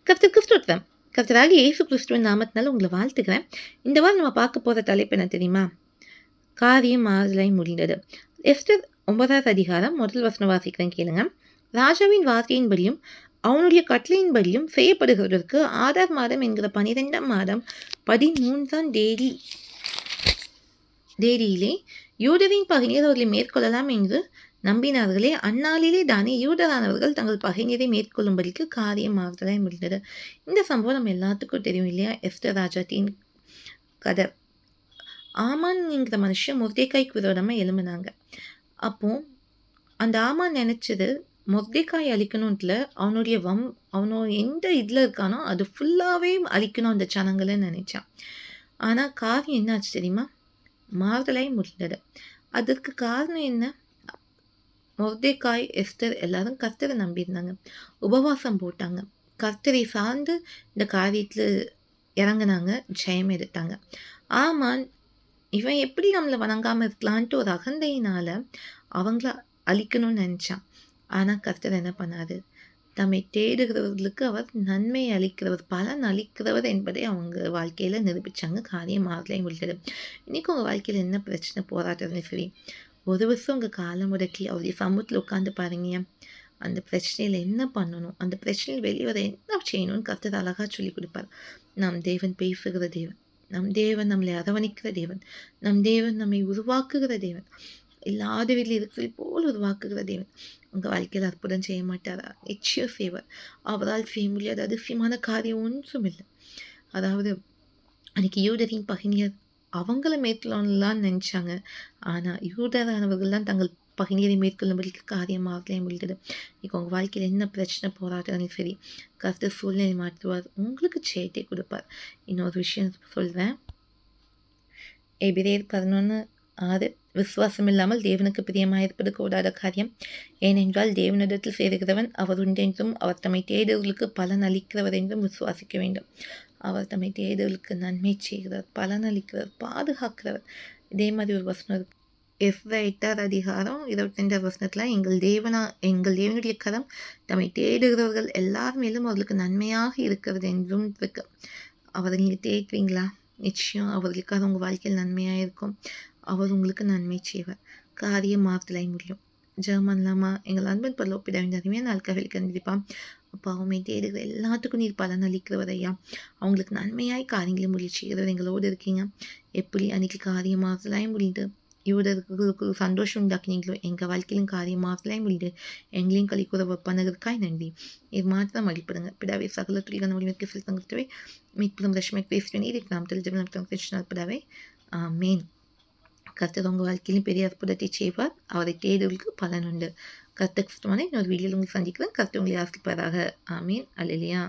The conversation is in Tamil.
கர்த்தருக்கு ஸ்தோத்திரம். கர்த்தராகிய இயேசு கிறிஸ்துவின் நாமத்தினால உங்களை வாழ்த்துக்கிறேன். இந்த வாரம் நம்ம பார்க்க போற தலைப்பு என்ன தெரியுமா? காரியம் மாறுதலாய் முடிந்தது. எஸ்தர் 9வது அதிகாரம் முதல் வசனம் வாசிக்கிறேன் கேளுங்க. ராஜாவின் வார்த்தையின்படியும் அவனுடைய கட்டளையின்படியும் செய்யப்படுகிறதற்கு ஆதார் மாதம் என்கிற 12ஆம் மாதம் 13ஆம் தேதியிலே யூதரின் பகைஞர் அவர்களை மேற்கொள்ளலாம் என்று நம்பினார்களே. அந்நாளிலே தானே யூதரானவர்கள் தங்கள் பகைஞரை மேற்கொள்ளும்படிக்கு காரியம் மாறுதலாய் முடிந்தது. இந்த சம்பவம் நம்ம எல்லாத்துக்கும் தெரியும் இல்லையா? எஸ்தர் ராஜாத்தின் கதை. ஆமான் என்கிற மனுஷன் மொர்தேக்காய்க்கு விரோதமாக எழும்பினாங்க. அப்போ அந்த ஆமான் நினைச்சது மொர்தேக்காய் அழிக்கணும்ல, அவனோட எந்த இதில் இருக்கானோ அது ஃபுல்லாகவே அழிக்கணும் அந்த ஜனங்களை நினைச்சான். ஆனால் காரியம் என்ன ஆச்சு தெரியுமா? மாறுதலாய் முடிந்தது. அதற்கு காரணம் என்ன? மொர்தேக்காய், எஸ்தர் எல்லாரும் கர்த்தரை நம்பியிருந்தாங்க. உபவாசம் போட்டாங்க. கர்த்தரை சார்ந்து இந்த காரியத்தில் இறங்குனாங்க, ஜெயம் எடுத்தாங்க. ஆமான் இவன் எப்படி நம்மளை வணங்காமல் இருக்கலான்ட்டு ஒரு அகந்தையினால அவங்கள அழிக்கணும்னு நினச்சான். ஆனால் கர்த்தர் என்ன பண்ணாரு? தம்மை தேடுகிறவர்களுக்கு அவர் நன்மை அளிக்கிறவர், பலன் அளிக்கிறவர் என்பதை அவங்க வாழ்க்கையில் நிரூபித்தாங்க. காரியம் மாறலை முடிந்தது. இன்றைக்கி உங்கள் வாழ்க்கையில் என்ன பிரச்சனை, போராட்டம் சரி, ஒரு வருஷம் உங்கள் காலம் முடக்கி அவருடைய சமூகத்தில் உட்காந்து பாருங்க. அந்த பிரச்சனையில் என்ன பண்ணணும், அந்த பிரச்சனையில் வெளிவர என்ன செய்யணும்னு கர்த்தர் அழகாக சொல்லி கொடுப்பார். நம் தேவன் பேசுகிற தேவன், நம் தேவன் நம்மளை அரவணைக்கிற தேவன், நம் தேவன் நம்மை உருவாக்குகிற தேவன், இல்லாத வீட்டில் இருக்கிறது போல் உருவாக்குகிற தேவன். உங்கள் வாழ்க்கையில் அற்புதம் செய்ய மாட்டாரா? நிச்சயம் செய்வார். அவரால் செய்ய முடியாத அதிசயமான காரியம் ஒன்றும் இல்லை. அதாவது அன்றைக்கி யூதரின் பகைஞர் அவங்கள மேற்கொள்ளலான்னு நினச்சாங்க. ஆனால் யூதரானவர்கள்லாம் தங்கள் பகைஞரை மேற்கொள்ளும்படிக்கு காரியமாகலே முடிந்தது. இப்போ உங்கள் வாழ்க்கையில் என்ன பிரச்சனை, போராட்டம் சரி, கர்த்தர் சூழ்நிலை மாற்றுவார், உங்களுக்கு ஜெயத்தை கொடுப்பார். இன்னொரு விஷயம் சொல்கிறேன். எபிரேயர் 11:6, விசுவாசம் இல்லாமல் தேவனுக்கு பிரியமாயிருப்பது கூடாத காரியம். ஏனென்றால் தேவனிடத்தில் சேருகிறவன் அவர் உண்டென்றும் அவர் தம்மை தேடுவர்களுக்கு பலன் அளிக்கிறவர் என்றும் விசுவாசிக்க வேண்டும். அவர் தம்மை தேடுவர்களுக்கு நன்மை செய்கிறார், பலன் அளிக்கிறவர், பாதுகாக்கிறவர். இதே மாதிரி ஒரு வசனம் இருக்கு. எஸ்றா 8வது அதிகாரம் 22வது வசனத்தில் எங்கள் தேவனுடைய கரம் தம்மை தேடுகிறவர்கள் எல்லார் மேலும் அவர்களுக்கு நன்மையாக இருக்கிறது என்றும் இருக்கு. அவரை நீங்கள் தேடுவீங்களா? நிச்சயம் அவர்களுக்காக உங்கள் வாழ்க்கையில் நன்மையாக இருக்கும். அவர் உங்களுக்கு நன்மை செய்வார். காரியம் மாறுதலாய் முடியும். ஜெர்மன்லாமா எங்கள் அன்பன் பரலோகப்பிதாவின் அருமையான நாட்கள் கண்டிப்பாக பாவமை தேடுகிற எல்லாத்துக்கும் நீர் பலன் அளிக்கிறவர் ஐயா. அவங்களுக்கு நன்மையாய் காரியங்களை முடிய செய்கிறவர் எங்களோடு இருக்கீங்க. எப்படி அன்றைக்கி காரியம் மாறுதலாய் முடிந்து யூதர்களுக்கு சந்தோஷம் உண்டாக்கினீங்களோ, எங்கள் வாழ்க்கையிலும் காரியம் மாறுதலாய் முடிந்து எங்களையும் கலிக்கூற பண்ணுறதுக்காய் நன்றி. இது மாத்திரம் அடிப்படுங்க. பிதாவே சகல துளிகள் முடிவுக்கு செலுத்தவே மீட்பும் ரஷ்மை பேசுவேன். இதுக்கு நாம் தெரிஞ்சவர்கள் பிதாவே ஆமேன். கர்த்தர் உங்கள் வாழ்க்கையிலும் பெரிய அற்புதத்தை செய்வார். அவரை தேடுவதற்கு பலன் உண்டு. கர்த்தருக்கு சுத்தமான இன்னொரு வீடியோவில் உங்களுக்கு சந்திக்கிறேன். கர்த்தர் உங்களை ஆசிர்வதிப்பாராக. ஆமீன். அல்லேலூயா.